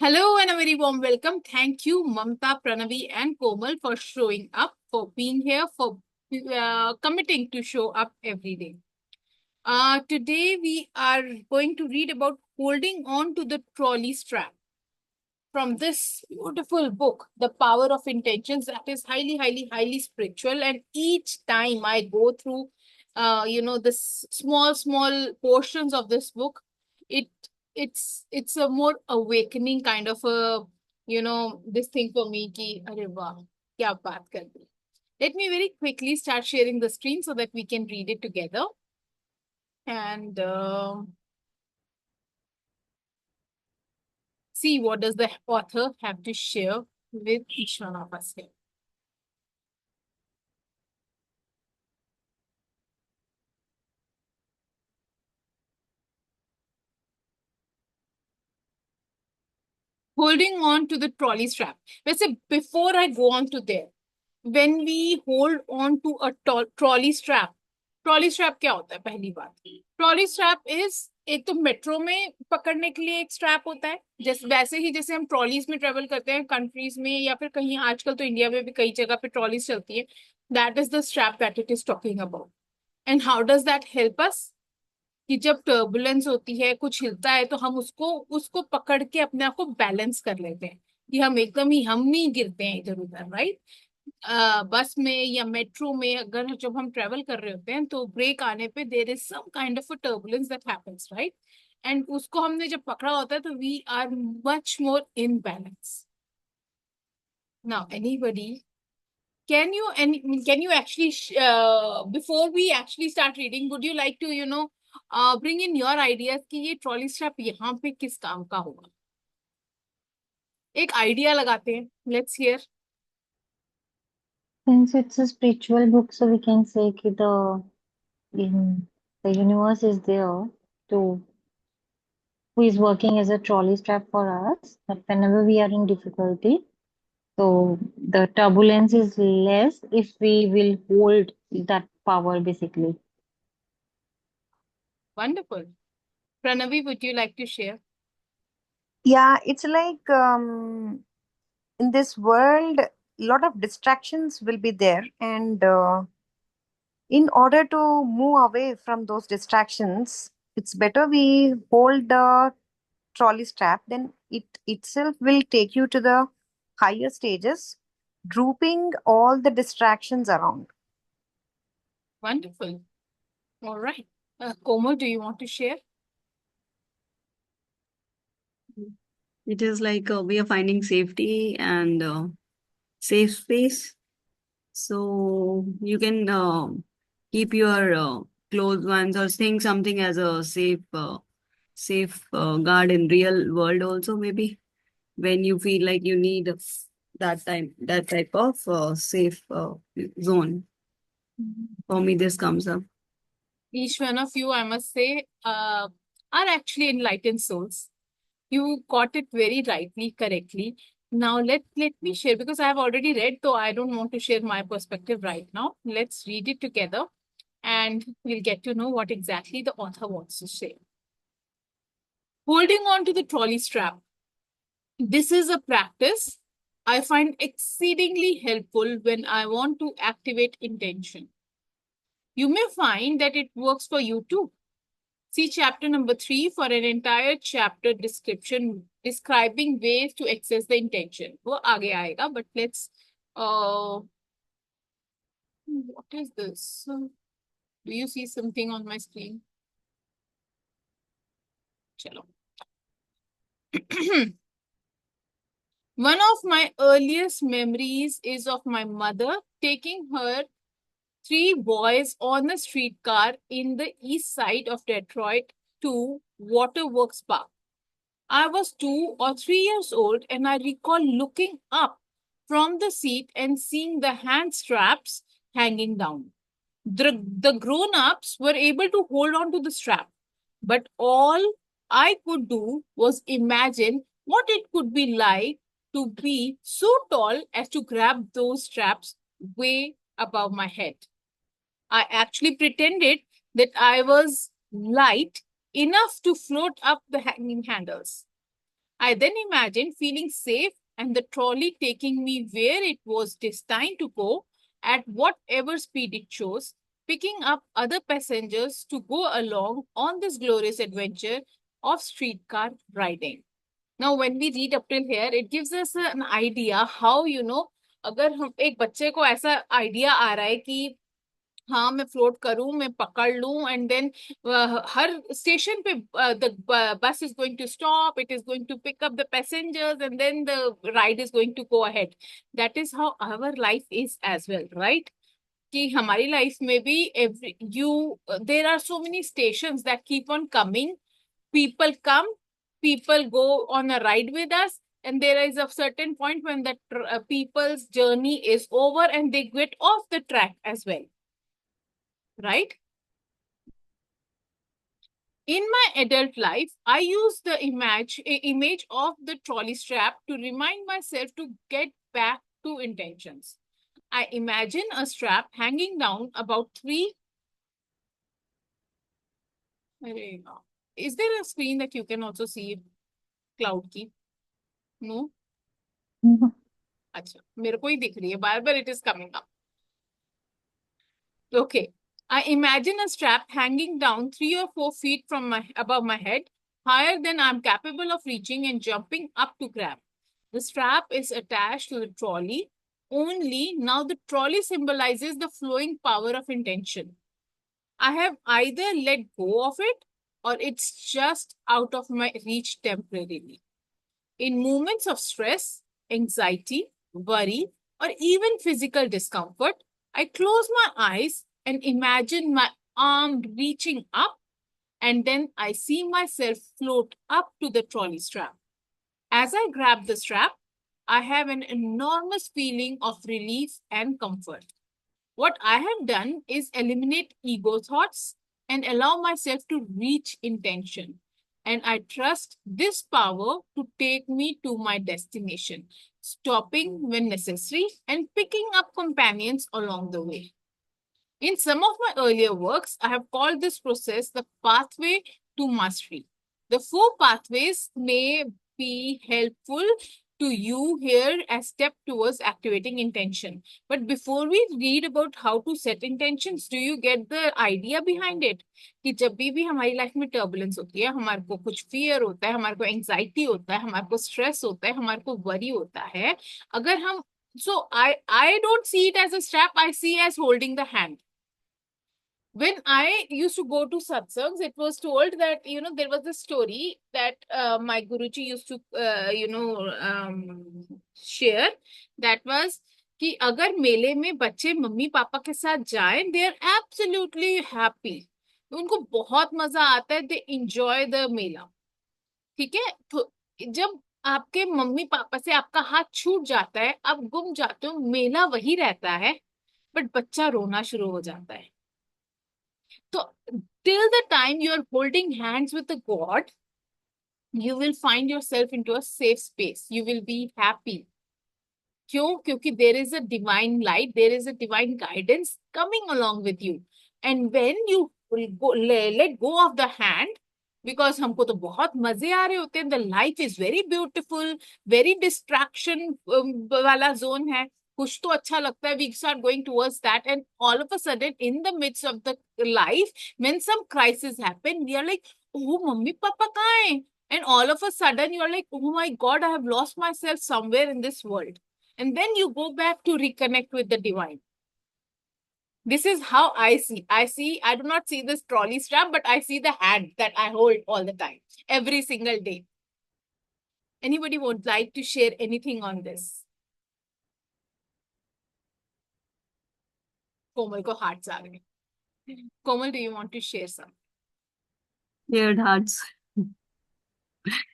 Hello and a very warm welcome. Thank you, Mamta, Pranavi, and Komal for showing up, for being here, for committing to show up every day. Today, we are going to read about holding on to the trolley strap from this beautiful book, The Power of Intentions, that is highly, highly, highly spiritual. And each time I go through, this small portions of this book, it it's a more awakening kind of a this thing for me. Ki, Arey wah, kya baat kar di. Let me very quickly start sharing the screen so that we can read it together. And see what does the author have to share with each one of us here. Holding on to the trolley strap. Let's say before I go on to there, when we hold on to a trolley strap क्या होता है पहली बात trolley strap is एक तो metro में पकड़ने के लिए एक स्ट्रैप होता है जैसे वैसे ही जैसे हम ट्रॉलीज में ट्रेवल करते हैं कंट्रीज में या फिर कहीं आजकल तो इंडिया में भी कई जगह पे ट्रॉलीज चलती है that is the strap that it is talking about and how does that help us कि जब टर्बुलेंस होती है कुछ हिलता है तो हम उसको उसको पकड़ के अपने आप को बैलेंस कर लेते हैं कि हम एकदम ही हम नहीं गिरते हैं इधर उधर राइट बस में या मेट्रो में अगर जब हम ट्रेवल कर रहे होते हैं तो ब्रेक आने पे there is some kind of a turbulence that happens right and उसको हमने जब पकड़ा होता है तो we are much more in balance now anybody can you actually before we actually start reading would you like to bring in your ideas कि ये trolley strap यहाँ पे किस काम का होगा एक आइडिया लगाते हैं let's hear Since it's a spiritual book, so we can say that the universe is there to who is working as a trolley strap for us. That whenever we are in difficulty, so the turbulence is less if we will hold that power basically. wonderful Pranavi would you like to share Yeah, it's like in this world, a lot of distractions will be there, and in order to move away from those distractions, it's better we hold the trolley strap. Then it itself will take you to the higher stages, drooping all the distractions around. wonderful all right Komal do you want to share It is like we are finding safety and safe space. So you can keep your close ones or think something as a safe guard in real world also maybe when you feel like you need that type of safe zone. For me, this comes up. each one of you I must say are actually enlightened souls you got it very rightly, correctly. Now let me share because I have already read, so I don't want to share my perspective right now. Let's read it together and we'll get to know what exactly the author wants to say. Holding on to the trolley strap. This is a practice I find exceedingly helpful when I want to activate intention. You may find that it works for you too. See chapter number 3 for an entire chapter description describing ways to access the intention. वो आगे आएगा, but let's what is this? Do you see something on my screen? चलो. One of my earliest memories is of my mother taking her 3 boys on a streetcar in the east side of Detroit to Waterworks Park. I was 2 or 3 years old and I recall looking up from the seat and seeing the hand straps hanging down. The grown-ups were able to hold on to the strap, but all I could do was imagine what it could be like to be so tall as to grab those straps way above my head. I actually pretended that I was light enough to float up the hanging handles. I then imagined feeling safe and the trolley taking me where it was destined to go at whatever speed it chose, picking up other passengers to go along on this glorious adventure of streetcar riding. Now, when we read up till here, it gives us an idea how, अगर हम एक बच्चे को ऐसा idea आ रहा है कि हाँ मैं फ्लोट करूं, मैं पकड़ लूं, एंड देन हर स्टेशन पे the bus is going to stop, it is going to pick up the passengers and then the ride is going to go ahead. That is how our life is as well, right? कि हमारी लाइफ में भी every you there are so many stations that keep on coming. People come, people go on a ride with us, and there is a certain point when the people's journey is over and they get off the track as well, right? In my adult life, I use the image of the trolley strap to remind myself to get back to intentions. I imagine a strap hanging down about 3. Is there a screen that you can also see cloud की? No? अच्छा, मेरे को ही दिख रही है बार बार. It is coming up. Okay. I imagine a strap hanging down 3 or 4 feet from above my head, higher than I'm capable of reaching and jumping up to grab. The strap is attached to the trolley. Only now the trolley symbolizes the flowing power of intention. I have either let go of it or it's just out of my reach temporarily. In moments of stress, anxiety, worry, or even physical discomfort, I close my eyes and imagine my arm reaching up, and then I see myself float up to the trolley strap. As I grab the strap, I have an enormous feeling of relief and comfort. What I have done is eliminate ego thoughts and allow myself to reach intention. And I trust this power to take me to my destination, stopping when necessary and picking up companions along the way. In some of my earlier works, I have called this process the pathway to mastery. The 4 pathways may be helpful to you here as step towards activating intention. But before we read about how to set intentions, do you get the idea behind it? कि जब भी हमारी लाइफ में turbulence होती है, हमारे को कुछ फियर होता है, हमारे को एंजाइटी होता है, हमारे को स्ट्रेस होता है, हमारे को वरी होता है, अगर हम I don't see it as a strap, I see as holding the hand. When I used to go to satsangs, it was told that, there was a story that my Guruji used to, share. That was कि अगर मेले में बच्चे mummy papa के साथ जाएं, they are absolutely happy. उनको बहुत मजा आता है, they enjoy the मेला. ठीक है? तो जब आपके मम्मी पापा से आपका हाथ छूट जाता है, आप गुम जाते हो, मेला वही रहता है, बट बच्चा रोना शुरू हो जाता है. So till the time you are holding hands with the God, you will find yourself into a safe space. You will be happy. क्यों? क्योंकि there is a divine light, there is a divine guidance coming along with you. And when you will let go of the hand, because हमको तो बहुत मजे आ रहे होते हैं, the life is very beautiful, very distraction वाला zone है, कुछ तो अच्छा लगता है, we start going towards that, and all of a sudden in the midst of the life, when some crisis happen, we are like, oh mummy papa कहाँ हैं? And all of a sudden you are like, oh my God, I have lost myself somewhere in this world. And then you go back to reconnect with the divine. This is how I see. I do not see this trolley strap, but I see the hand that I hold all the time, every single day. Anybody would like to share anything on this? Komal ko hearts aa gaye. Komal, do you want to share some? Shared hearts.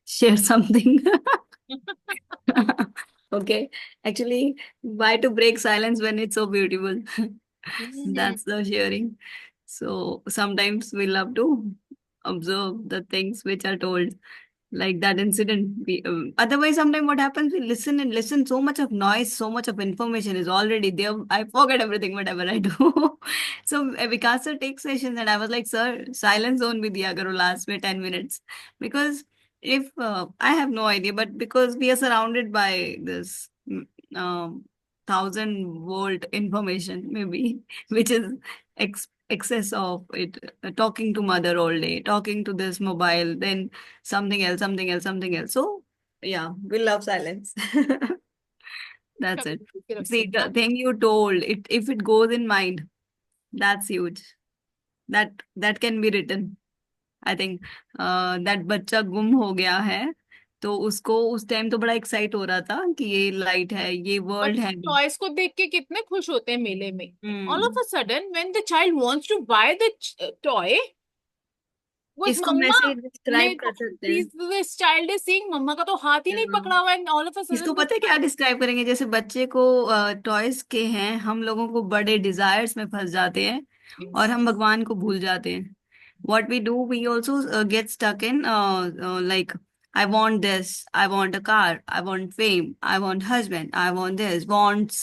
Share something. Okay. Actually, why to break silence when it's so beautiful? That's the sharing. So sometimes we love to observe the things which are told, like that incident. Otherwise, sometimes what happens, we listen and listen, so much of noise, so much of information is already there. I forget everything, whatever I do. So Vikas sir takes sessions, and I was like, sir, silence zone भी दिया करो last में 10 minutes, because if I have no idea, but because we are surrounded by this 1,000 volt information, maybe, which is excess of it, talking to mother all day, talking to this mobile, then something else, something else, something else. So, yeah, we love silence. That's it. See, the thing you told, if it goes in mind, that's huge. That can be written. I think that बच्चा गुम हो गया है, तो उसको उस time तो बड़ा एक्साइट हो रहा था कि ये लाइट है, ये और वर्ल्ड है। टॉयज को देख के कितने खुश होते हैं मेले में। All of hmm. A sudden when the child wants to buy the toy, वो इसको हम मम्मा ऐसे डिस्क्राइब मेरे को, कर सकते हैं। दिस चाइल्ड इज सीइंग मम्मा का तो हाथ ही नहीं हाँ। पकड़ा हुआ है, ऑल ऑफ अ इसको सडन पता है क्या डिस्क्राइब करेंगे? जैसे बच्चे को टॉयज के हैं, हम लोगों को बड़े डिजायर्स में फंस जाते हैं और हम भगवान को भूल जाते हैं। What we do, we also get stuck in like, I want this, I want a car, I want fame, I want husband, I want this, wants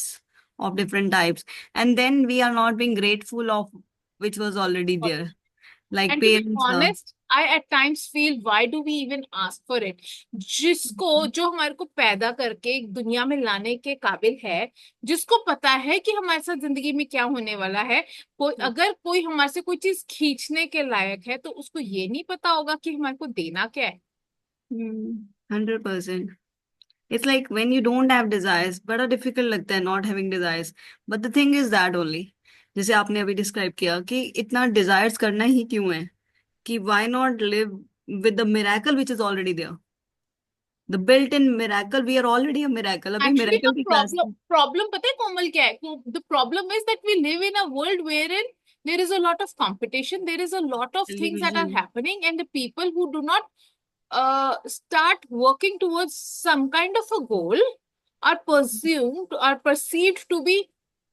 of different types, and then we are not being grateful of which was already there. Like and to be parents, honest I at times feel why do we even ask for it. जिसको, जो हमारे को पैदा करके एक दुनिया में लाने के काबिल है, जिसको पता है कि हमारे साथ जिंदगी में क्या होने वाला है, कोई अगर कोई हमारे से कोई चीज खींचने के लायक है तो उसको ये नहीं पता होगा कि हमारे को देना क्या है। 100%. It's like when you don't have desires, बड़ा difficult लगता है not having desires. But the thing is that only, जैसे आपने अभी describe किया कि इतना desires करना ही क्यों है, कि why not live with the miracle which is already there. The built-in miracle, we are already a miracle. अभी एक्चुअली द miracle की क्लास प्रॉब्लम प्रॉब्लम पता है कोमल क्या है? The problem is that we live in a world where in there is a lot of competition, there is a lot of things that are television. happening, and the people who do not start working towards some kind of a goal are perceived to be,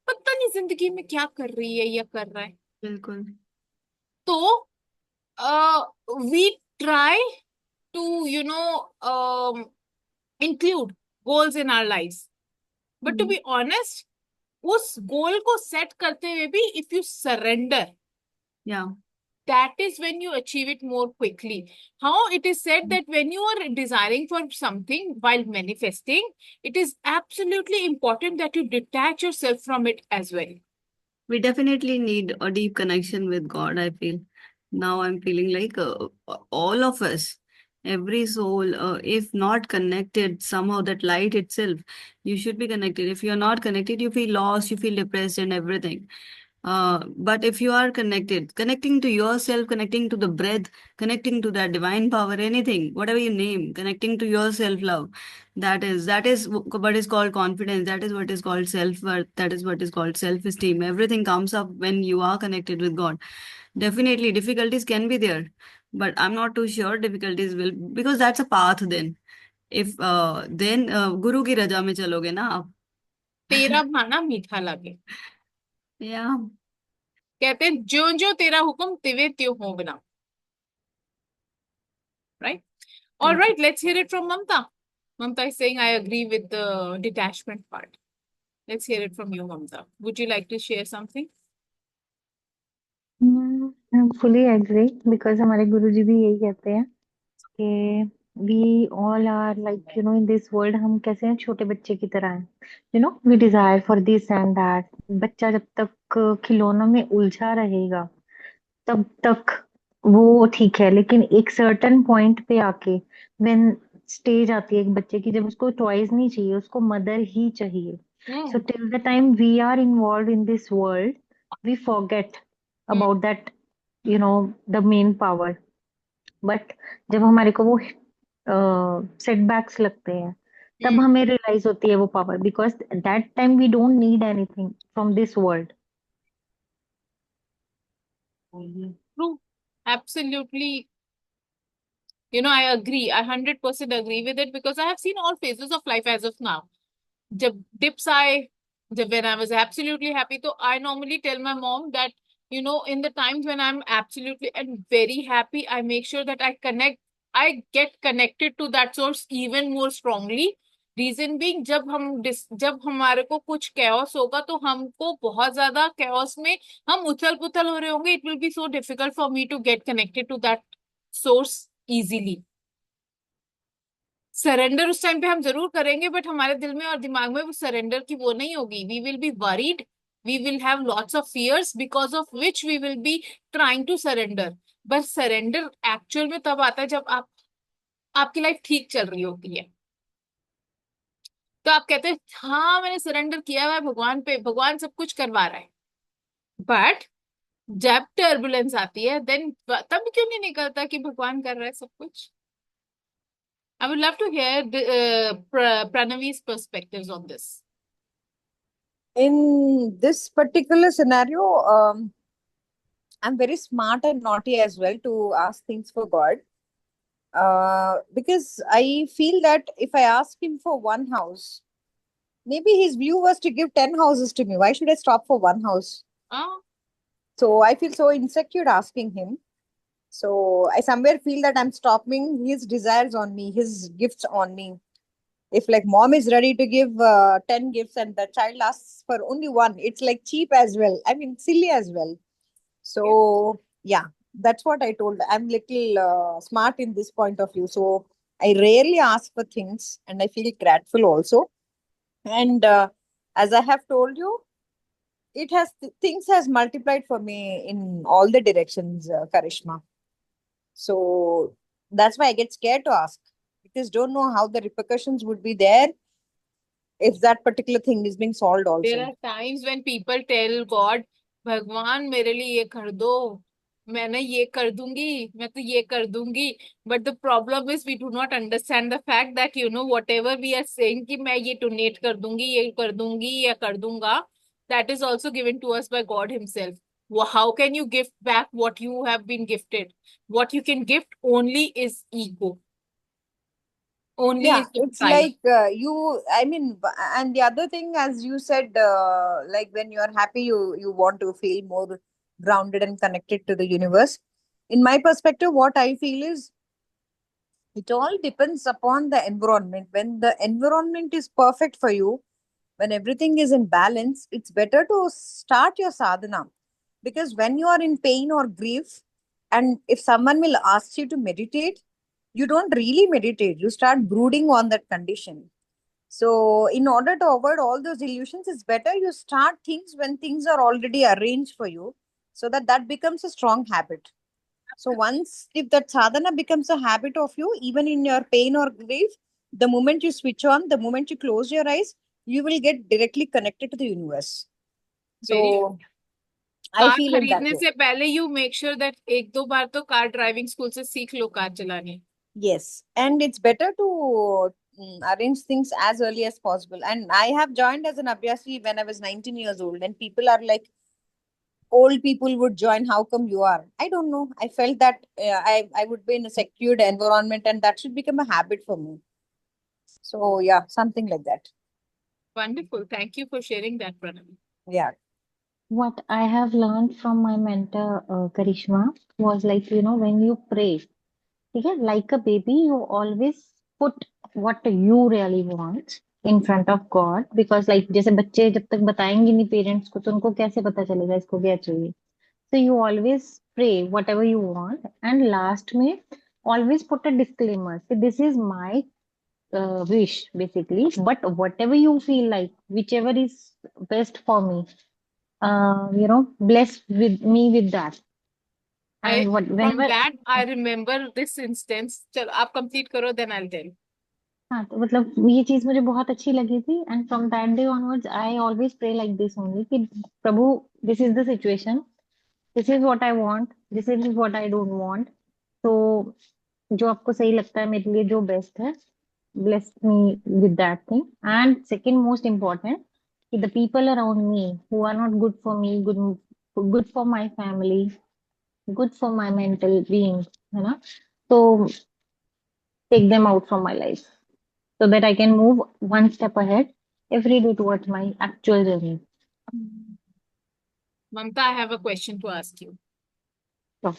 पता नहीं जिंदगी में क्या कर रही है या कर रहा है। बिल्कुल। तो we try to, you know, include goals in our lives, but to be honest, उस गोल को सेट करते हुए भी if you surrender, Yeah. that is when you achieve it more quickly. How it is said that when you are desiring for something while manifesting, it is absolutely important that you detach yourself from it as well. We definitely need a deep connection with God, I feel. Now I'm feeling like all of us, every soul, if not connected, somehow that light itself, you should be connected. If you're not connected, you feel lost, you feel depressed and everything. But if you are connected, connecting to yourself, connecting to the breath, connecting to that divine power, anything, whatever you name, connecting to your self-love, that is what is called confidence. That is what is called self-worth. That is what is called self-esteem. Everything comes up when you are connected with God. Definitely, difficulties can be there, but I'm not too sure difficulties will, because that's a path then. If then Guru की रजा में चलोगे ना आप। तेरा भाना मीठा लगे, Yeah. कहते हैं ज्यो ज्यो तेरा हुक्म तिवे त्यों हो बना, right? All right, let's hear it from Mamta. Mamta is saying I agree with the detachment part. Let's hear it from you, Mamta. Would you like to share something? I fully agree because हमारे गुरुजी भी यही कहते हैं कि we all are like in this world हम कैसे हैं, छोटे बच्चे की तरह हैं। We desire for this and that. बच्चा जब तक खिलौनों में उलझा रहेगा तब तक वो ठीक है, लेकिन एक सर्टेन पॉइंट पे आके व्हेन स्टेज आती है एक बच्चे की जब उसको टॉयज नहीं चाहिए, उसको मदर ही चाहिए। So till the time we are involve in this world we forget about that the main power. But जब हमारे को वो सेटबैक्स लगते हैं तब हमें रियलाइज होती है वो power, because that time we don't need anything from this world. True. Absolutely. I agree. I 100% agree with it because I have seen all phases of life as of now. जब dips आए, जब when I was absolutely happy, so I normally tell my mom that, in the times when I'm absolutely and very happy, I make sure that I get connected to that source even more strongly. Reason being, जब हमारे को कुछ chaos होगा तो हमको बहुत ज्यादा chaos में हम उथल पुथल हो रहे होंगे, it will be so difficult for me to get connected to that source easily. Surrender उस टाइम पे हम जरूर करेंगे, बट हमारे दिल में और दिमाग में वो सरेंडर की वो नहीं होगी. We will be worried, we will have lots of fears because of which we will be trying to surrender. But surrender actual में तब आता है जब आपकी लाइफ ठीक चल रही होती है. तो आप कहते हैं हाँ मैंने सरेंडर किया हुआ है भगवान पे, भगवान सब कुछ करवा रहा है. बट जब टर्बुलेंस आती है देन तब क्यों नहीं निकलता कि भगवान कर रहा है सब कुछ. I would love to hear Pranavi's perspectives on this. In this particular scenario, I'm very smart and naughty as well to ask things for God. Because I feel that if I ask him for one house, maybe his view was to give 10 houses to me. Why should I stop for one house? Oh, So I feel so insecure asking him. So I somewhere feel that I'm stopping his desires on me, his gifts on me. If like mom is ready to give 10 gifts and the child asks for only one, it's like cheap as well. I mean, silly as well. yeah. So yeah, that's what I told. I'm little smart in this point of view. So I rarely ask for things and I feel grateful also. And as I have told you, it has things has multiplied for me in all the directions, Karishma. So that's why I get scared to ask because don't know how the repercussions would be there if that particular thing is being solved There also. are times when people tell God, भगवान मेरे लिए ये कर दो, मैंने ये कर दूंगी, मैं तो ये कर दूंगी. But the problem is we do not understand the fact that whatever we are saying कि मैं ये donate कर दूंगी, ये कर दूंगी या कर दूंगा, that is also given to us by God Himself. How can you give back what you have been gifted? What you can gift only is ego, only Yeah, is the it's pride. like I mean, and the other thing, as you said, like when you're happy, you want to feel more grounded and connected to the universe. In my perspective, what I feel is it all depends upon the environment. When the environment is perfect for you, when everything is in balance, it's better to start your sadhana. Because when you are in pain or grief, and if someone will ask you to meditate, you don't really meditate, you start brooding on that condition. So, in order to avoid all those illusions, it's better you start things when things are already arranged for you so that that becomes a strong habit. So once if that sadhana becomes a habit of you, even in your pain or grief, the moment you switch on, the moment you close your eyes, you will get directly connected to the universe. Very So I car feel it that खरीदने way. से पहले you make sure that एक दो बार तो car driving school से सीख लो car चलानी. Yes. And it's better to arrange things as early as possible. And I have joined as an Abhyasi when I was 19 years old. And people are like, old people would join. How come you are? I don't know. I felt that I would be in a secured environment and that should become a habit for me. So yeah, something like that. Wonderful. Thank you for sharing that, Pranav. Yeah. What I have learned from my mentor, Karishma, was like, when you pray, okay, like a baby, you always put what you really want in front of God, because like जैसे बच्चे जब तक बताएंगे नहीं parents को तो उनको कैसे पता चलेगा इसको क्या चाहिए. So you always pray whatever you want, and last में always put a disclaimer. So this is my wish basically, but whatever you feel like, whichever is best for me, bless with me with that. I And what from whenever, that I remember this instance. चलो आप complete करो then I'll tell. हाँ तो मतलब ये चीज मुझे बहुत अच्छी लगी थी, and from that day onwards I always pray like this only कि प्रभु, this is the situation, this is what I want, this is what I don't want. तो जो आपको सही लगता है मेरे लिए जो बेस्ट है, bless me with that thing. And second most important, the people around me who are not good for me, good for my family, good for my mental being, है ना, तो take them out from my life so that I can move one step ahead every day towards my actual journey. Mamta, I have a question to ask you. So,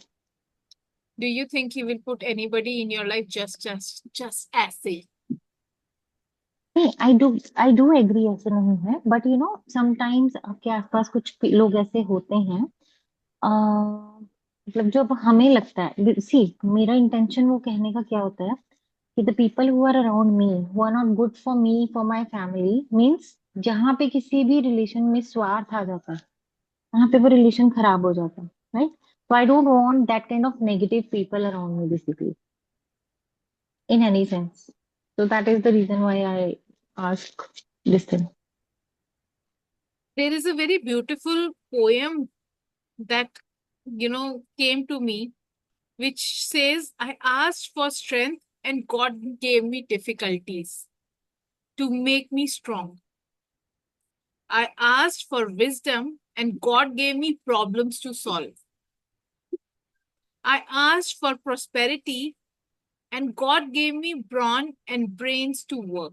Do you think you will put anybody in your life just as say? नहीं, I do agree, ऐसे नहीं है, but sometimes आपके आसपास कुछ लोग ऐसे होते हैं, मतलब जब हमें लगता है, सी मेरा इंटेंशन वो कहने का क्या होता है कि the people who are around me who are not good for me for my family means जहाँ पे किसी भी रिलेशन में स्वार्थ आ जाता है वहां पे वो रिलेशन खराब हो जाता है, right? So I don't want that kind of negative people around me basically in any sense. So that is the reason why I ask this thing. There is a very beautiful poem that, came to me, which says, I asked for strength and God gave me difficulties to make me strong. I asked for wisdom and God gave me problems to solve. I asked for prosperity and God gave me brawn and brains to work.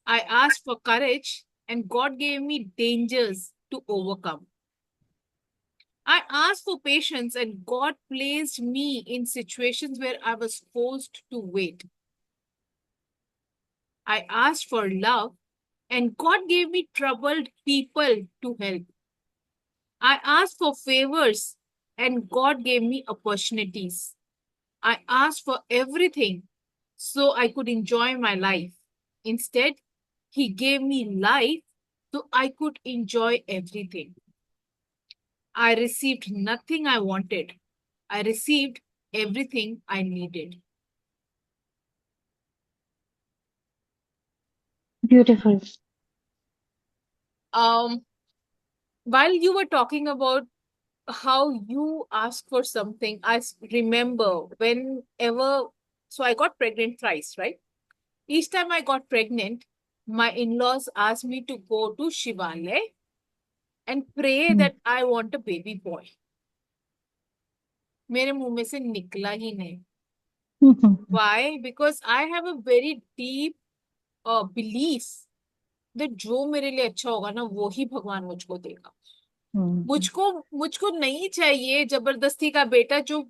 I asked for courage and God gave me dangers to overcome. I asked for patience and God placed me in situations where I was forced to wait. I asked for love and God gave me troubled people to help. I asked for favors and God gave me opportunities. I asked for everything so I could enjoy my life. Instead, He gave me life so I could enjoy everything. I received nothing I wanted. I received everything I needed. Beautiful. While you were talking about how you ask for something, remember whenever, so I got pregnant thrice, right? Each time I got pregnant, my in-laws asked me to go to Shivalaya and pray that I want a baby boy. मेरे मुंह में से निकला ही नहीं. Why? Because I have a very deep belief that जो मेरे लिए अच्छा होगा ना वो ही भगवान मुझको देगा. मुझको नहीं चाहिए जबरदस्ती का बेटा जो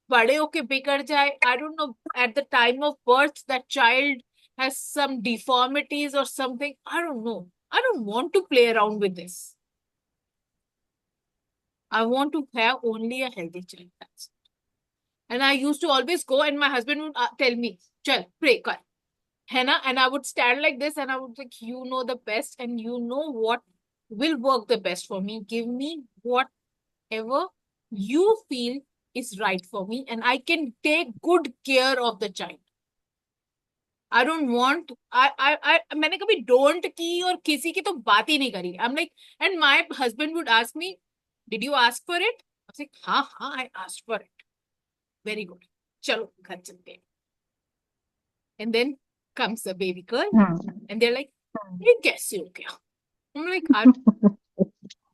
बड़े होके बिगड़ जाए. I don't know, at the time of birth that child has some deformities or something. I don't know. I don't want to play around with this. I want to have only a healthy child. That's it. And I used to always go and my husband would tell me, chal, pray, kar. है ना? And I would stand like this and I would like, you know the best and you know what will work the best for me. Give me whatever you feel is right for me and I can take good care of the child. I don't want, मैंने कभी don't की और किसी की तो बात ही नहीं करी. I'm like, and my husband would ask me, did you ask for it? I was like, हाँ, I asked for it. Very good. चलो घर चलते हैं. And then comes the baby girl and they're like, ये कैसे हो गया? I'm like,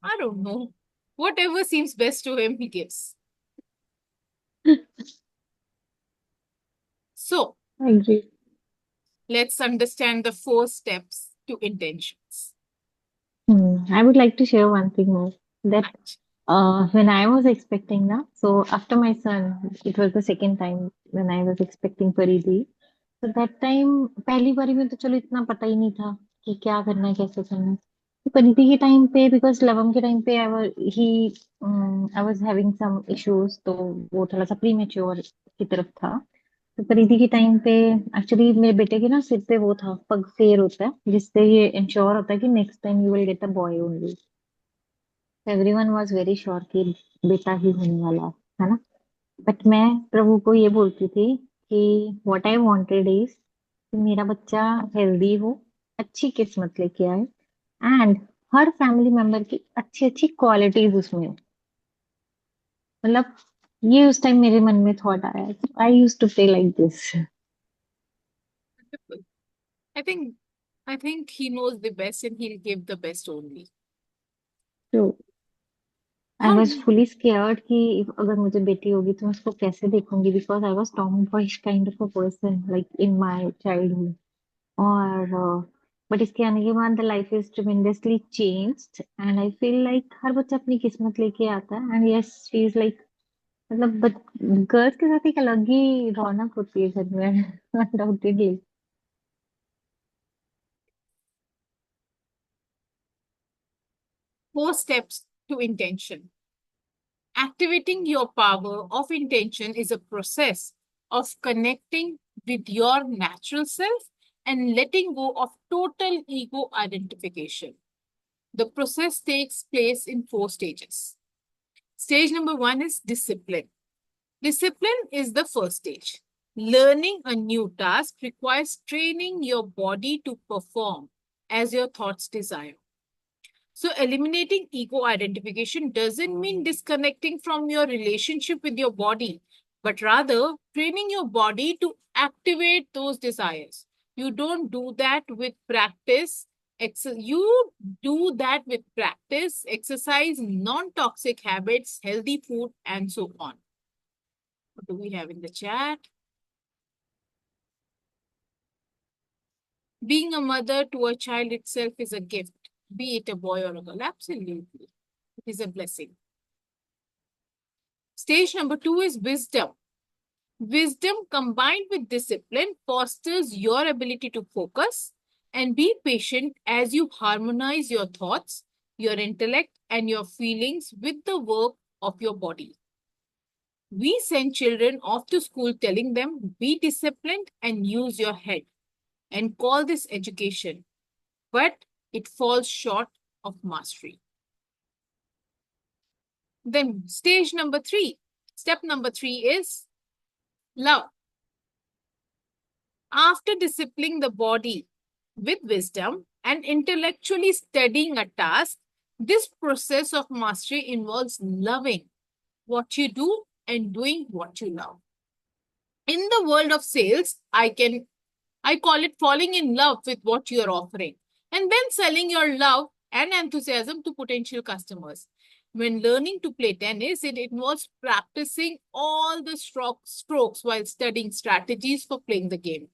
I don't know. Whatever seems best to him, he gives. So, I agree. let's understand the 4 steps to intentions. I would like to share one thing more that when I was expecting now, so after my son, it was the second time when I was expecting Paridi. So that time पहली बारी में तो चलो इतना पता ही नहीं था कि क्या करना है कैसे करना है. तो परिधि के टाइम पे बिकॉज लवम के टाइम पे I was having some issues तो वो थोड़ा सा प्रीमेच्योर की तरफ था. तो परिधि के टाइम पे एक्चुअली मेरे बेटे के ना सिर पे वो था पग फेर होता है जिससे ये इंश्योर होता है कि next time you will get a boy only. Everyone was very sure कि बेटा ही होने वाला है ना. बट मैं प्रभु को ये बोलती थी कि व्हाट आई वांटेड इज कि मेरा बच्चा हेल्दी हो, अच्छी किस्मत लेके आए एंड हर फैमिली मेंबर की अच्छी अच्छी क्वालिटीज उसमें हो. मतलब ये उस टाइम मेरे मन में थॉट आया. I used to pray like this. I think he knows the best and he'll give the best only. तो आई वाज फुली स्केयर्ड कि अगर मुझे बेटी होगी तो मैं उसको कैसे देखूंगी because I was tomboys kind of a person like in my childhood. और बट इसके आने के बाद the life is tremendously changed and I feel like हर बच्चा अपनी किस्मत लेके आता है and yes she is like मतलब गर्ल्स के साथ एक अलग ही रौनक होती है घर में undoubtedly. 4 steps to intention. Activating your power of intention is a process of connecting with your natural self and letting go of total ego identification. The process takes place in 4 stages. Stage number 1 is discipline. Discipline is the first stage. Learning a new task requires training your body to perform as your thoughts desire. So, eliminating ego identification doesn't mean disconnecting from your relationship with your body, but rather training your body to activate those desires. You don't do that with practice. You do that with practice, exercise, non toxic habits, healthy food, and so on. What do we have in the chat? Being a mother to a child itself is a gift, be it a boy or a girl. Absolutely. It is a blessing. Stage number 2 is wisdom. Wisdom combined with discipline fosters your ability to focus and be patient as you harmonize your thoughts, your intellect, and your feelings with the work of your body. We send children off to school telling them, be disciplined and use your head, and call this education, but it falls short of mastery. Then stage number 3, step number 3 is love. After disciplining the body with wisdom and intellectually studying a task, this process of mastery involves loving what you do and doing what you love. In the world of sales, I call it falling in love with what you're offering and then selling your love and enthusiasm to potential customers. When learning to play tennis, it involves practicing all the strokes while studying strategies for playing the game.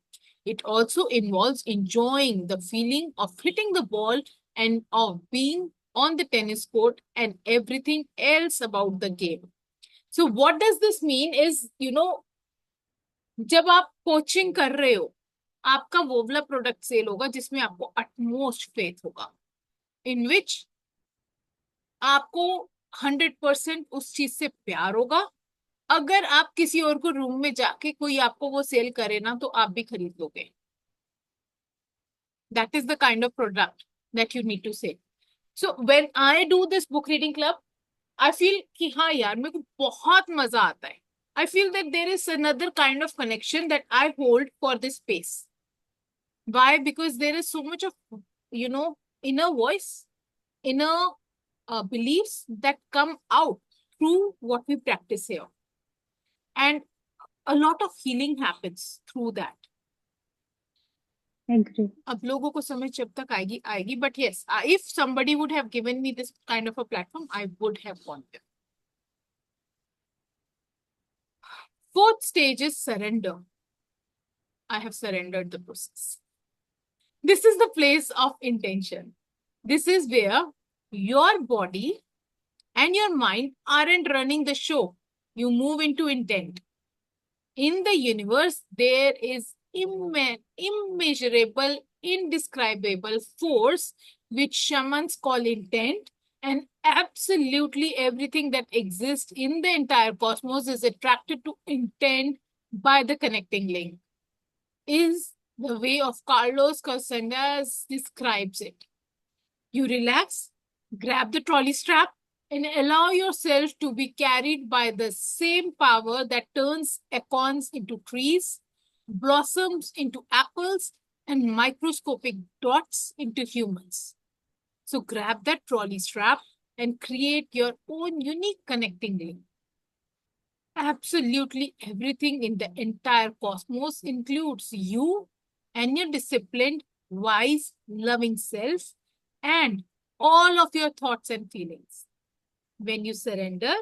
It also involves enjoying the feeling of hitting the ball and of being on the tennis court and everything else about the game. So what does this mean is, जब आप coaching कर रहे हो, आपका वो वाला product cell होगा जिसमें आपको अटमोस्ट फेथ होगा, इन विच आपको 100% उस चीज से प्यार होगा. अगर आप किसी और को रूम में जाके कोई आपको वो सेल करे ना, तो आप भी खरीद लोगे. That is the kind of product that you need to sell. So when I do this book reading club, I feel कि हाँ यार मेरे को बहुत मजा आता है. I feel that there is another kind of connection that I hold for this space. Why? Because there is so much of, inner voice, inner beliefs that come out through what we practice here. And a lot of healing happens through that. Agree. अब लोगों को समझ जब तक आएगी. But yes, if somebody would have given me this kind of a platform, I would have gone there. 4th stage is surrender. I have surrendered the process. This is the place of intention. This is where your body and your mind aren't running the show. You move into intent. In the universe, there is immeasurable, indescribable force which shamans call intent, and absolutely everything that exists in the entire cosmos is attracted to intent by the connecting link. Is the way of Carlos Castaneda describes it. You relax, grab the trolley strap, and allow yourself to be carried by the same power that turns acorns into trees, blossoms into apples, and microscopic dots into humans. So grab that trolley strap and create your own unique connecting link. Absolutely everything in the entire cosmos includes you and your disciplined, wise, loving self and all of your thoughts and feelings. When you surrender,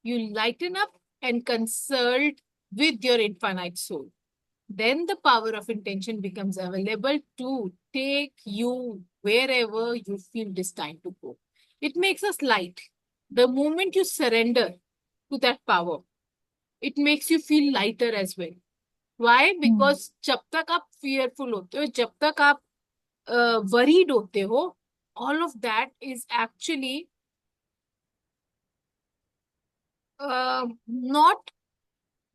you lighten up and consult with your infinite soul. Then the power of intention becomes available to take you wherever you feel destined to go. It makes us light. The moment you surrender to that power, it makes you feel lighter as well. Why? Because जब तक आप fearful होते हो, जब तक आप worried होते हो, all of that is actually not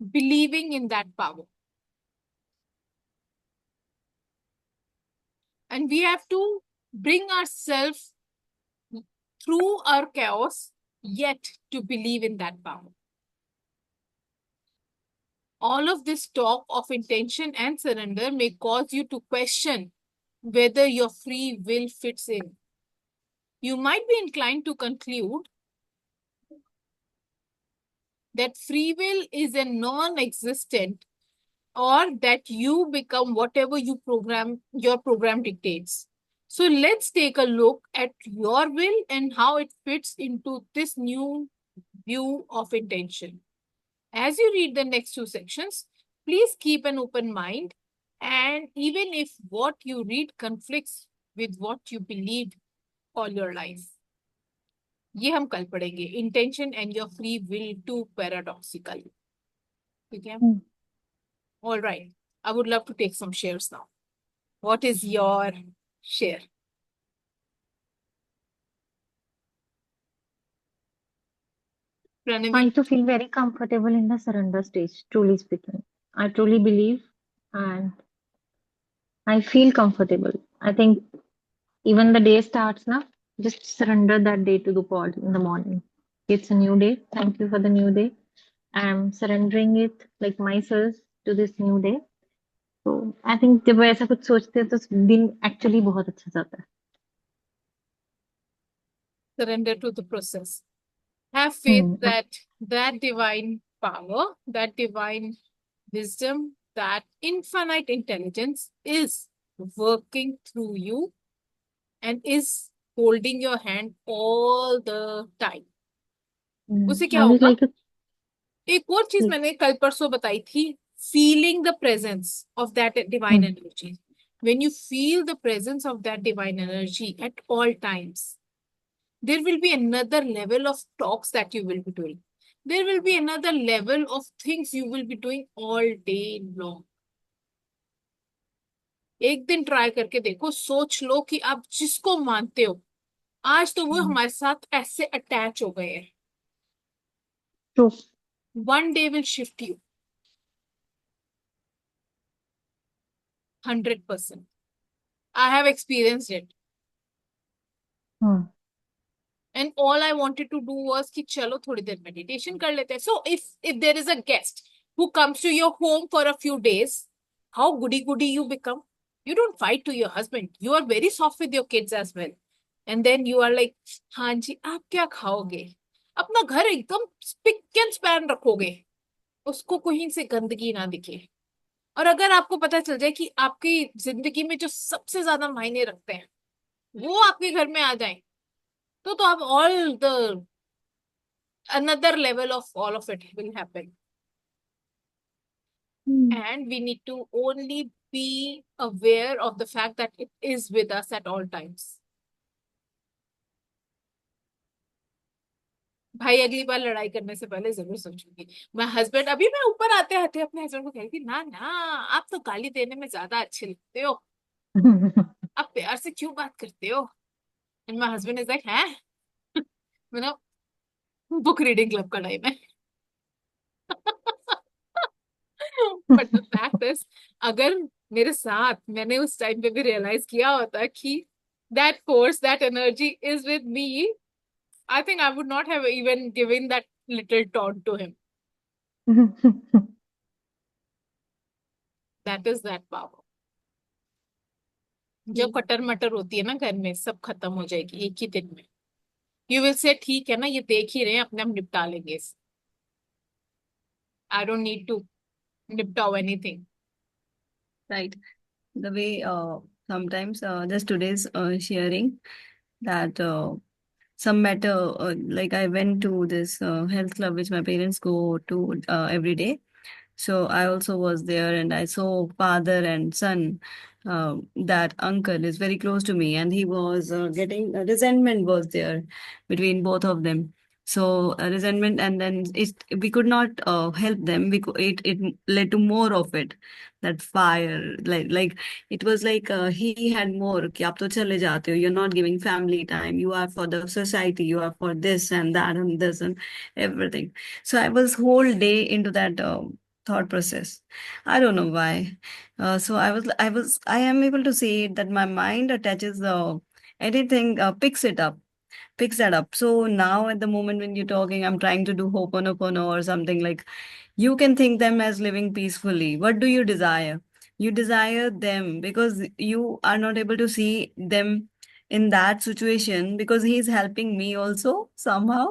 believing in that power. And we have to bring ourselves through our chaos, yet to believe in that power. All of this talk of intention and surrender may cause you to question whether your free will fits in. You might be inclined to conclude that free will is a non-existent, or that you become whatever your program dictates. So let's take a look at your will and how it fits into this new view of intention. As you read the next two sections, please keep an open mind, and even if what you read conflicts with what you believe all your life. ये हम कल पढ़ेंगे, intention and your free will too paradoxical. ठीक है? Hmm. All right. I would love to take some shares now. What is your share? Pranavi? I to feel very comfortable in the surrender stage, truly speaking. I truly believe and I feel comfortable. I think even the day starts now, just surrender that day to the God in the morning. It's a new day. Thank you for the new day. I'm surrendering it like myself to this new day. So I think जब ऐसा कुछ सोचते हैं तो दिन actually बहुत अच्छा जाता है. Surrender to the process. Have faith Hmm. that divine power, that divine wisdom, that infinite intelligence is working through you and is holding your hand all the time. उससे क्या I would होगा? like to एक और चीज like, मैंने कल परसों बताई थी, feeling the presence of that divine energy. When you feel the presence of that divine energy at all times, there will be another level of talks that you will be doing. There will be another level of things you will be doing all day long. एक दिन try करके देखो, सोच लो कि आप जिसको मानते हो, आज तो वो हमारे साथ ऐसे अटैच हो गए हैं. true. One day will shift you 100%. I have experienced it. Hmm. And all I wanted to do was कि चलो थोड़ी देर meditation कर लेते हैं. So if there is a guest who comes to your home for a few days, how goody you become. You don't fight to your husband. You are very soft with your kids as well. And then you are like, हाँ जी, आप क्या खाओगे? अपना घर एकदम spick and span रखोगे. उसको कहीं से गंदगी ना दिखे. और अगर आपको पता चल जाए कि आपकी जिंदगी में जो सबसे ज्यादा मायने रखते हैं वो आपके घर में आ जाए, तो आप all the another level of all of it will happen. And we need to only be aware of the fact that it is with us at all times. भाई अगली बार लड़ाई करने से पहले जरूर सोचूंगी. मैं हस्बैंड, अभी मैं ऊपर आते आते अपने हस्बैंड को कही थी, ना ना, आप तो गाली देने में ज्यादा अच्छे लगते हो, आप प्यार से क्यों बात करते हो. And my husband is like, है मतलब बुक रीडिंग क्लब का टाइम है. बट द फैक्ट इज, अगर मेरे साथ मैंने उस टाइम पे भी रियलाइज किया होता कि that force, that energy is with me, I think I would not have even given that little taunt to him. That is that power. जब कटर मटर होती है ना घर में, सब खत्म हो जाएगी एक ही दिन में. You will say, ठीक है ना, ये देख ही रहे हैं, अपने हम निपटा लेंगे इसे. I don't need to niptao anything. Right. The way sometimes just today's sharing that some matter like I went to this health club which my parents go to every day. So I also was there and I saw father and son. That uncle is very close to me and he was getting resentment was there between both of them. So resentment and then we could not help them. It led to more of it, that fire like it was like he had more कि आप तो चले जाते हो, you're not giving family time, you are for the society, you are for this and that and this and everything. So I was whole day into that thought process. I don't know why. So I am able to see that my mind attaches anything, picks that up. So now at the moment when you're talking, I'm trying to do Ho'oponopono or something like you can think them as living peacefully. What do you desire? You desire them because you are not able to see them in that situation because he's helping me also somehow.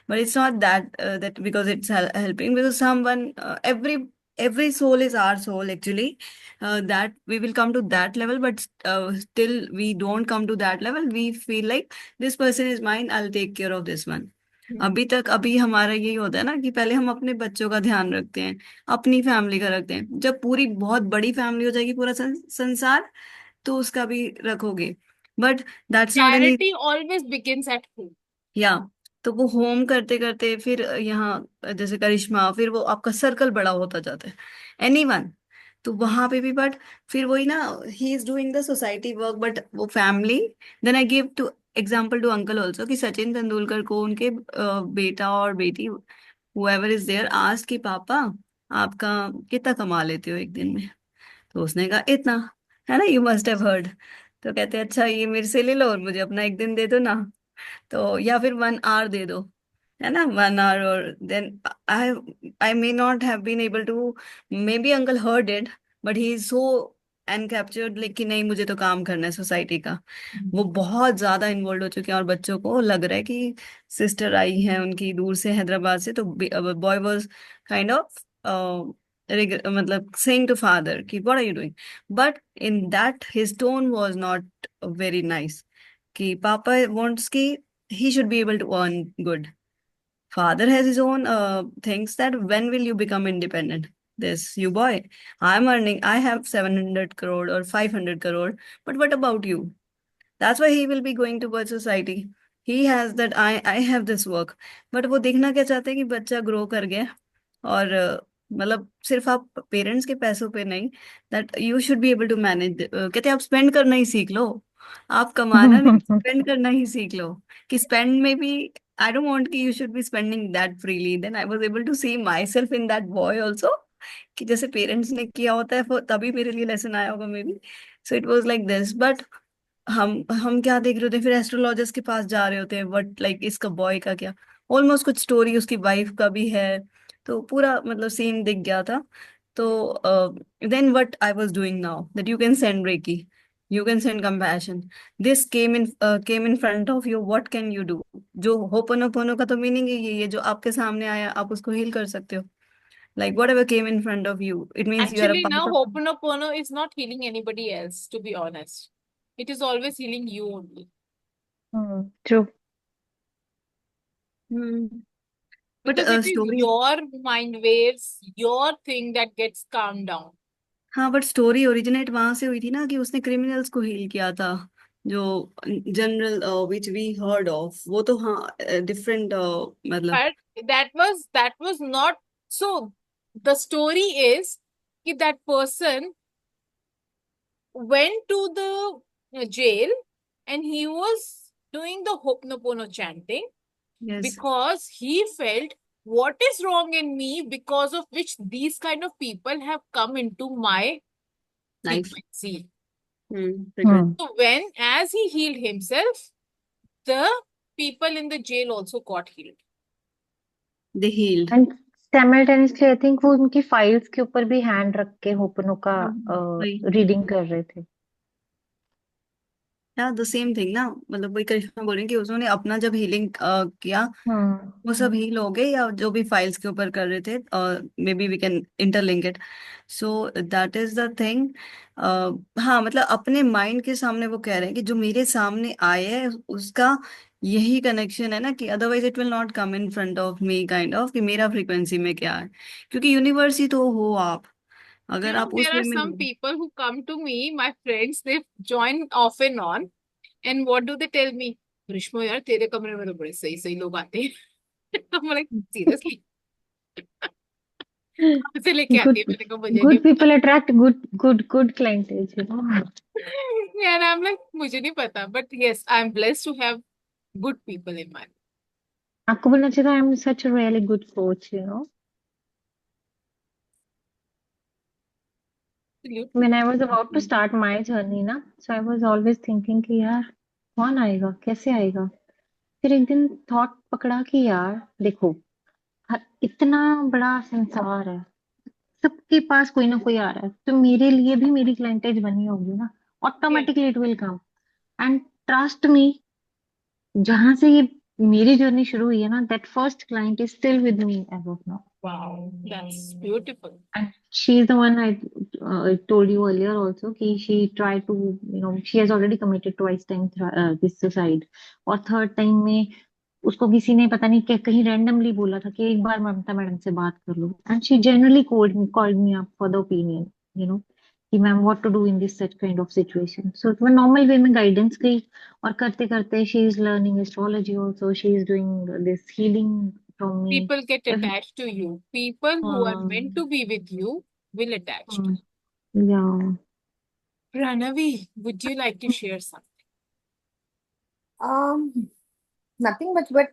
But it's not that because it's helping because someone every soul is our soul actually. That we will come to that level, but still we don't come to that level. We feel like this person is mine. I'll take care of this one. अभी हमारा यही होता है ना कि पहले हम अपने बच्चों का ध्यान रखते हैं, अपनी फैमिली का रखते हैं। जब पूरी बहुत बड़ी फैमिली हो जाएगी, पूरा संसार, तो उसका भी रखोगे। But that's not any. Charity always begins at home. या तो वो होम करते करते फिर यहाँ जैसे करिश्मा, फिर वो आपका सर्कल बड़ा होता जाता है, एनीवन। तो वहां पे भी बट फिर वही ना, he is doing the society work but वो फैमिली। Then I give two example to uncle also कि सचिन तेंदुलकर को उनके बेटा और बेटी whoever इज देयर आस्क कि पापा आपका कितना कमा लेते हो एक दिन में? तो उसने कहा इतना, है ना, यू मस्ट हैव हर्ड। तो कहते हैं अच्छा ये मेरे से ले लो और मुझे अपना एक दिन दे दो ना। तो या फिर 1 hour दे दो, है ना, 1 hour। और then I I may not have been able to, maybe uncle heard it, but he is so encaptured लेकिन नहीं, मुझे तो काम करना है सोसाइटी का। वो बहुत ज्यादा इन्वॉल्व हो चुके हैं और बच्चों को लग रहा है कि सिस्टर आई है उनकी दूर से हैदराबाद से, तो बॉय वाज काइंड ऑफ मतलब saying to father कि what are you doing, but in that his tone was not very nice कि पापा wants कि he should be able to earn good. Father has his own things that when will you become independent? This, you boy, I'm earning, I have 700 crore or 500 crore, but what about you? That's why he will be going towards society. He has that, I have this work. But वो देखना क्या चाहते हैं कि बच्चा grow कर गया और मतलब सिर्फ आप पेरेंट्स के पैसों पे नहीं, that you should be able to manage. कहते हैं आप स्पेंड करना ही सीख लो, आप कमाना नहीं, स्पेंड करना ही सीख लो। कि स्पेंड में भी आई डोंट वांट कि you should be spending that freely. Then I was able to see myself in that boy also कि जैसे पेरेंट्स ने किया होता है तभी मेरे लिए लेसन आया होगा may be. So it was like this. But हम क्या देख रहे होते हैं, फिर एस्ट्रोलॉजर्स के पास जा रहे होते हैं, बट लाइक इसका बॉय का क्या, ऑलमोस्ट कुछ स्टोरी उसकी वाइफ का भी है, तो पूरा मतलब सीन दिख गया था। तो then what I was doing now that you can send reiki, you can send compassion, this came in front of you, what can you do? जो होपनोपोनो का तो मीनिंग है ये जो आपके सामने आया आप उसको हील कर सकते हो। Like whatever came in front of you, it means you are a Actually, now part of. Ho'oponopono is not healing anybody else, to be honest. It is always healing you only. True. But Because it is story, your mind waves, your thing that gets calmed down. हाँ but story originate वहां से हुई थी ना कि उसने criminals को heal किया था, जो general which we heard of, वो तो हाँ डिफरेंट मतलब। But that was not so. The story is that person went to the jail and he was doing the Ho'oponopono chanting yes, because he felt what is wrong in me because of which these kind of people have come into my life. frequency. Frequent. So as he healed himself, the people in the jail also got healed. They healed. And simultaneously, I think वो उनकी files के ऊपर भी hand रख के होपनो का वही, reading कर रहे थे। या द सेम थिंग ना, मतलब वही करिश्मा बोल रही है कि उसने अपना जब हीलिंग किया वो सब हील हो गए, या जो भी फाइल्स के ऊपर कर रहे थे, maybe we can interlink it. So that is the thing. हाँ मतलब अपने माइंड के सामने वो कह रहे हैं कि जो मेरे सामने आए है उसका यही कनेक्शन है ना, कि otherwise it will not come in front of me kind of, कि मेरा फ्रीक्वेंसी में क्या है, क्योंकि यूनिवर्स ही तो हो आप, अगर आप उस There वे are में some people who come to me, my friends, they join off and on, and what do they tell me? Grishma, यार तेरे कमरे में तो बड़े सही सही लोग आते हैं। I'm like, seriously? कहाँ से लेके आती है? Good, मैंने कहा मुझे नहीं good पता। people attract good clientele, you know. And I'm like, मुझे नहीं पता, but yes, I'm blessed to have good people in my life. आपको बोलना चाहिए था, I'm such a really good coach, you know. Absolutely. when I was about to start my journey ना, so I was always thinking कि यार कौन आएगा, कैसे आएगा. फिर एक दिन थॉट पकड़ा कि यार देखो, इतना बड़ा संसार है, सबके पास कोई ना कोई आ रहा है, तो मेरे लिए भी मेरी क्लाइंटेज बनी होगी ना, Yes. Automatically it will come. And trust me, जहां से ये मेरी जर्नी शुरू हुई है ना, that first client is still with me as of now. Wow, that's beautiful. And she is the one I told you earlier also कि she tried to, she has already committed twice time this suicide. और third time में उसको किसी ने पता नहीं कहीं randomly बोला था कि एक बार ममता मैडम से बात कर लो. And she generally called me up for the opinion, you know, कि ma'am what to do in this such kind of situation. So वो normal way में guidance की, और करते करते she is learning astrology also, she is doing this healing from me. People get Every, attached to you. People who are meant to be with you will attach to yeah. you. Pranavi, would you like to share something? Um, Nothing much, but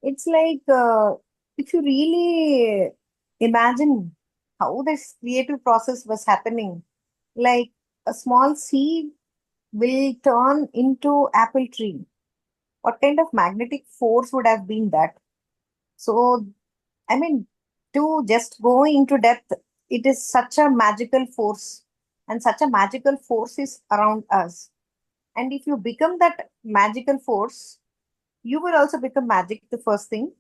it's like if you really imagine how this creative process was happening, like a small seed will turn into apple tree. What kind of magnetic force would have been that? So, I mean, to just go into depth, it is such a magical force, and such a magical force is around us. And if you become that magical force, you will also become magic, the first thing.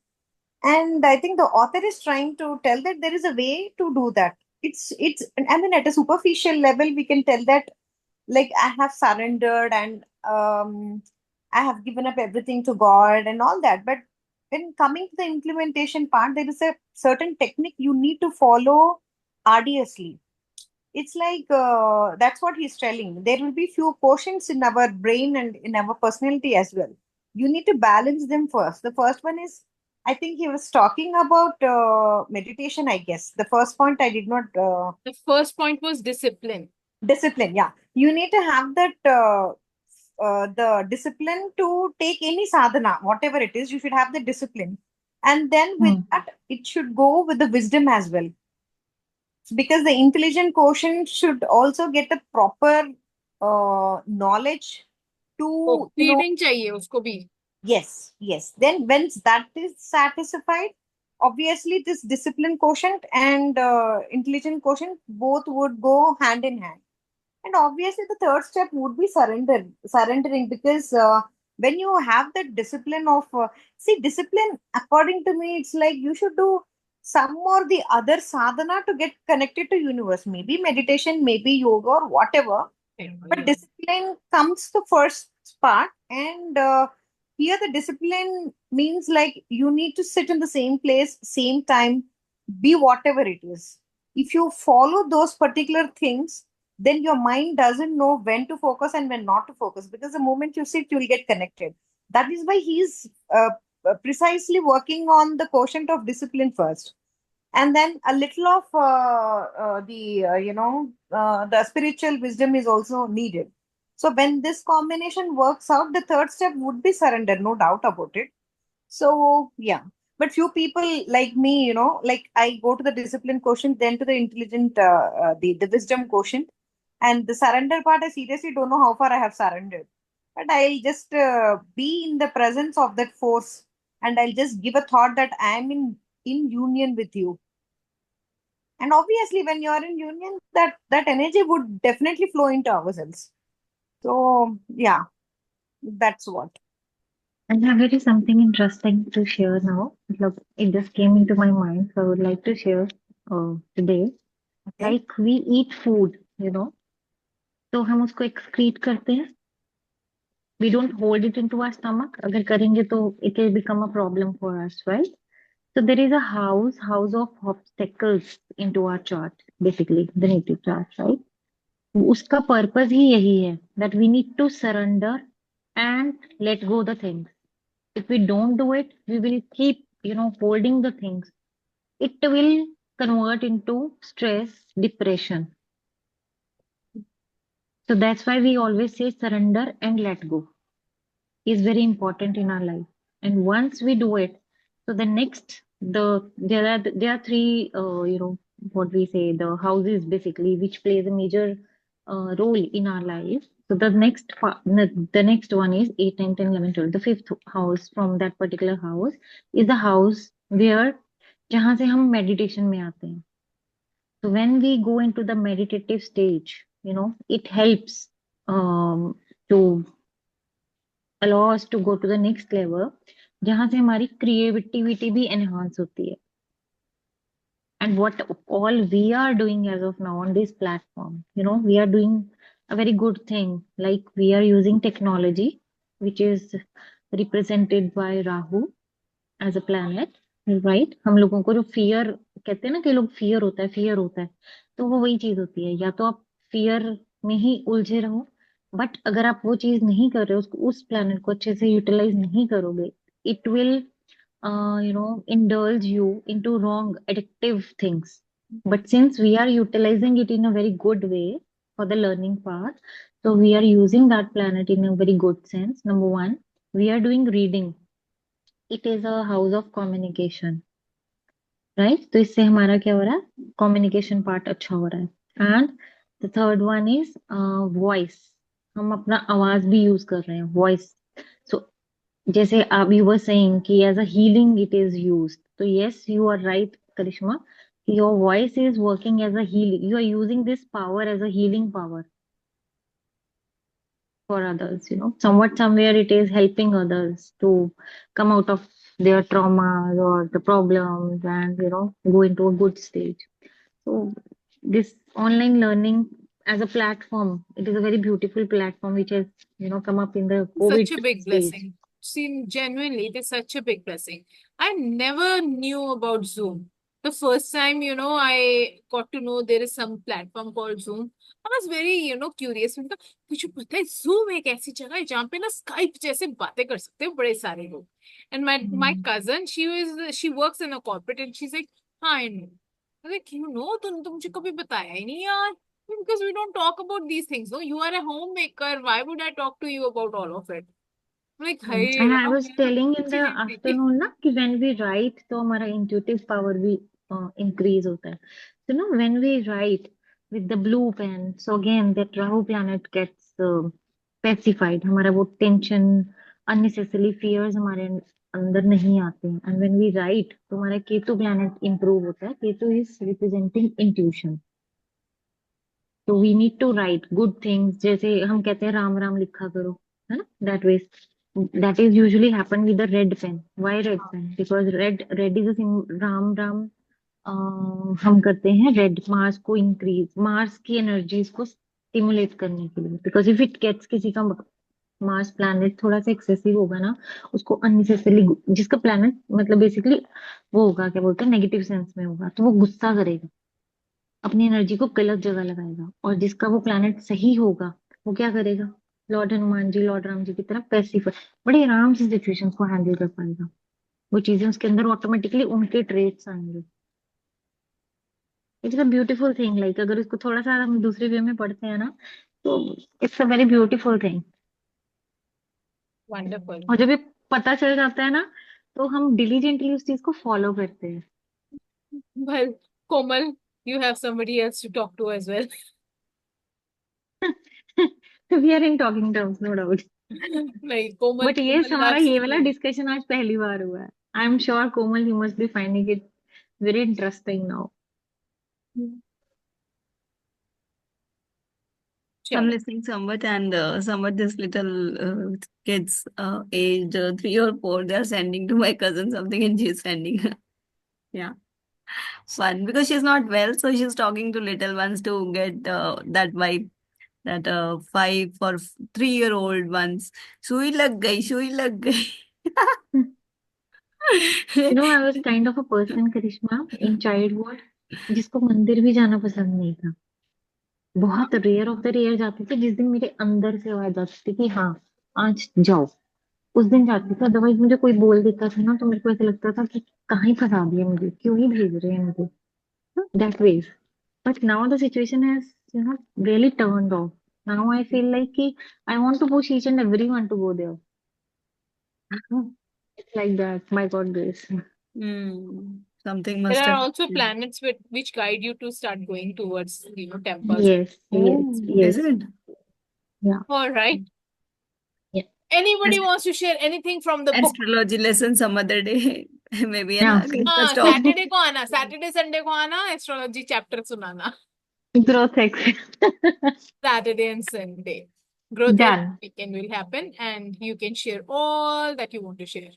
And I think the author is trying to tell that there is a way to do that. It's I mean, at a superficial level, we can tell that like I have surrendered and I have given up everything to God and all that. But when coming to the implementation part, there is a certain technique you need to follow arduously. It's like that's what he's telling. There will be few portions in our brain and in our personality as well. You need to balance them first. The first one is, I think he was talking about meditation. I guess the first point I did not The first point was discipline. discipline. Yeah, you need to have that the discipline to take any sadhana, whatever it is. You should have the discipline, and then with Hmm. that, it should go with the wisdom as well, because the intelligent quotient should also get a proper knowledge Oh, to feeding चाहिए उसको भी. yes. Then once that is satisfied, obviously this discipline quotient and intelligent quotient both would go hand in hand. And obviously the third step would be surrendering, because when you have that discipline of see, discipline according to me, it's like you should do some or the other sadhana to get connected to universe, maybe meditation, maybe yoga or whatever, but discipline comes the first part. And here the discipline means like you need to sit in the same place, same time, be whatever it is. If you follow those particular things, then your mind doesn't know when to focus and when not to focus, because the moment you sit, you'll get connected. That is why he's precisely working on the quotient of discipline first, and then a little of the spiritual wisdom is also needed. So when this combination works out, the third step would be surrender, no doubt about it. So yeah, but few people like me, like I go to the discipline quotient, then to the intelligent the wisdom quotient, and the surrender part, I seriously don't know how far I have surrendered, but I'll just be in the presence of that force, and I'll just give a thought that I am in union with you. And obviously, when you are in union, that energy would definitely flow into ourselves. So yeah, that's what. And there is something interesting to share now. मतलब, it just came into my mind, so I would like to share today. Okay. Like we eat food, तो हम उसको excrete करते हैं. We don't hold it into our stomach. अगर करेंगे तो it will become a problem for us, right? So there is a house of obstacles into our chart, basically the native chart, right? उसका purpose ही यही है that we need to surrender and let go the things. If we don't do it, we will keep, holding the things. It will convert into stress, depression. So that's why we always say surrender and let go is very important in our life. And once we do it, so the next, there are three, what we say, the houses basically, which plays a major role in our life. So the next one is 8, 9, 10, 11, 12. The fifth house from that particular house is the house where जहाँ से हम meditation में आते हैं. So when we go into the meditative stage, it helps to allow us to go to the next level, जहाँ से हमारी creativity भी enhance होती है. And what all we are doing as of now on this platform, we are doing a very good thing. Like we are using technology, which is represented by Rahu as a planet, right? हम लोगों को जो fear कहते हैं ना, कि लोग fear होता है, तो वो वही चीज होती है. या तो आप फियर में ही उलझे रहो, बट अगर आप वो चीज नहीं कर रहे हो, उसको उस प्लेनेट को अच्छे से यूटिलाइज नहीं करोगे, it will indulge you into wrong addictive things. But since we are utilizing it in a very good way for the learning part, so we are using that planet in a very good sense. Number one, we are doing reading. It is a house of communication, right? तो इससे हमारा क्या हो रहा है, communication part अच्छा हो रहा है. And the third one is voice. हम अपना आवाज भी यूज कर रहे हैं, voice. So जैसे आप यू वर सेइंग कि as a healing it is used, तो yes you are right Karishma, your voice is working as a healing. You are using this power as a healing power for others, somewhat somewhere it is helping others to come out of their traumas or the problems and go into a good stage. So this online learning as a platform, it is a very beautiful platform which has come up in the Such COVID a big stage. blessing. See, genuinely, it is such a big blessing. I never knew about Zoom. The first time, I got to know there is some platform called Zoom. I was very, curious. मैंने कहा, तुझे पता है Zoom एक ऐसी जगह है जहाँ पे ना Skype जैसे बातें कर सकते हैं बड़े सारे लोग. And my cousin, she works in a corporate and she's like, हाँ, I know. I was like, तूने तो मुझे कभी बताया ही नहीं यार. Because we don't talk about these things. No, you are a homemaker. Why would I talk to you about all of it? Like, hey, And I Ram, was मैं तो telling in कुछ the ही नहीं थी. afternoon ना कि when we write तो हमारा intuitive power भी increase होता है. So when we write with the blue pen, so again that Rahu planet gets pacified. हमारा वो tension, unnecessary fears हमारे अंदर नहीं आते हैं. And when we write तो हमारा केतु planet improve होता है. Ketu is representing intuition. तो we need to write good things. जैसे हम कहते हैं राम राम लिखा करो, है ना, that way. That is usually happen with the red pen. Why red pen? Because red is a राम राम. हम करते हैं रेड मार्स को इंक्रीज, मार्स की एनर्जीज को स्टिमुलेट करने के लिए. बिकॉज इफ इट गेट्स किसी का मार्स प्लैनेट थोड़ा सा एक्सेसिव होगा ना, उसको अननेसेसरली, जिसका प्लैनेट मतलब बेसिकली वो होगा, क्या बोलते हैं, नेगेटिव सेंस में होगा, तो वो गुस्सा करेगा, अपनी एनर्जी को गलत जगह लगाएगा. और जिसका वो प्लैनेट सही होगा, वो क्या करेगा, लॉर्ड हनुमान जी, लॉर्ड राम जी की तरह पैसिव, बड़े आराम से सिचुएशंस को हैंडल कर पाएगा. वो चीजें उसके अंदर ऑटोमेटिकली उनके ट्रेट्स आएंगे. It's a beautiful thing. Like अगर इसको थोड़ा सा हम दूसरे वे में पढ़ते हैं ना, तो it's a very beautiful thing. Wonderful. और जब ये पता चल जाता है ना, तो हम डिलीजेंटली उस चीज को फॉलो करते हैं. Well, Komal, you have somebody else to talk to as well. We are in talking terms, no doubt. Like, Komal, but ये Komal हमारा loves ये to वाला hear. डिस्कशन आज पहली बार हुआ है. I am sure Komal, you must be finding it very interesting now. I'm चलो. listening somewhat, and somewhat this little kids aged 3 or 4, they are sending to my cousin something, and she's sending. Yeah, fun because she's not well, so she's talking to little ones to get that vibe. That 5 or 3-year-old ones. सुई लग गई, सुई लग गई. I was kind of a person, Karishma, in childhood, जिसको मंदिर भी जाना पसंद नहीं था. बहुत रेयर ऑफ द रेयर जाती थी. जिस दिन मेरे अंदर से आवाज आती थी कि हाँ, आज जाओ, उस दिन जाती थी. अदरवाइज मुझे कोई बोल देता था ना, तो मेरे को ऐसा लगता था कि कहाँ ही फंसा दिया मुझे, क्यों ही भेज रहे हैं मुझे, that way. But now the situation has, really turned off. Now I feel like कि I want to push each and everyone to go there. It's like that, by God grace. Hmm. Something There must are have also happened. planets which guide you to start going towards, temples. Yes, Oh, yes. is it? Yeah. All right. Yeah. Anybody wants to share anything from the book? Astrology lesson some other day. Maybe Yeah. discuss topic. Saturday को आना, Saturday Sunday को आना, astrology chapter सुनाना. Growth section. Saturday and Sunday. Growth Done. weekend will happen and you can share all that you want to share.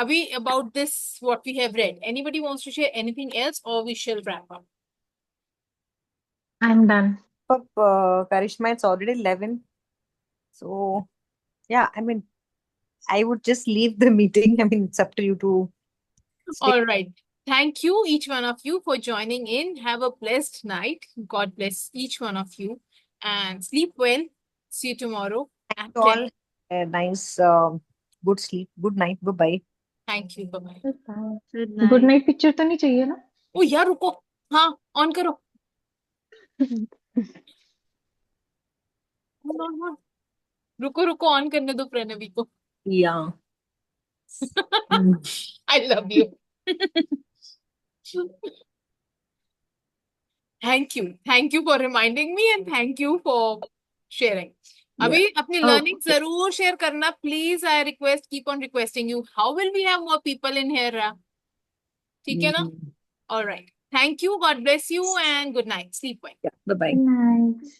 Abhi, about this, what we have read, anybody wants to share anything else or we shall wrap up? I'm done. But Karishma, it's already 11. So, yeah, I mean, I would just leave the meeting. I mean, it's up to you to stay. All right. Thank you, each one of you, for joining in. Have a blessed night. God bless each one of you and sleep well. See you tomorrow. at All 10. a nice, good sleep. Good night. Bye-bye. Thank you. Bye-bye. Good good night. Night picture तो नहीं चाहिए ना? Oh, यार रुको. हाँ, on करो. On. रुको on करने दो प्रणवी को. Yeah. I love you. Thank you. Thank you for reminding me and thank you for sharing. अभी अपनी learning Okay. जरूर share करना. Please, I request, keep on requesting you. How will we have more people in here? ठीक है ना? All right. Thank you. God bless you and good night. Sleep well. Yeah. Bye-bye. Good night.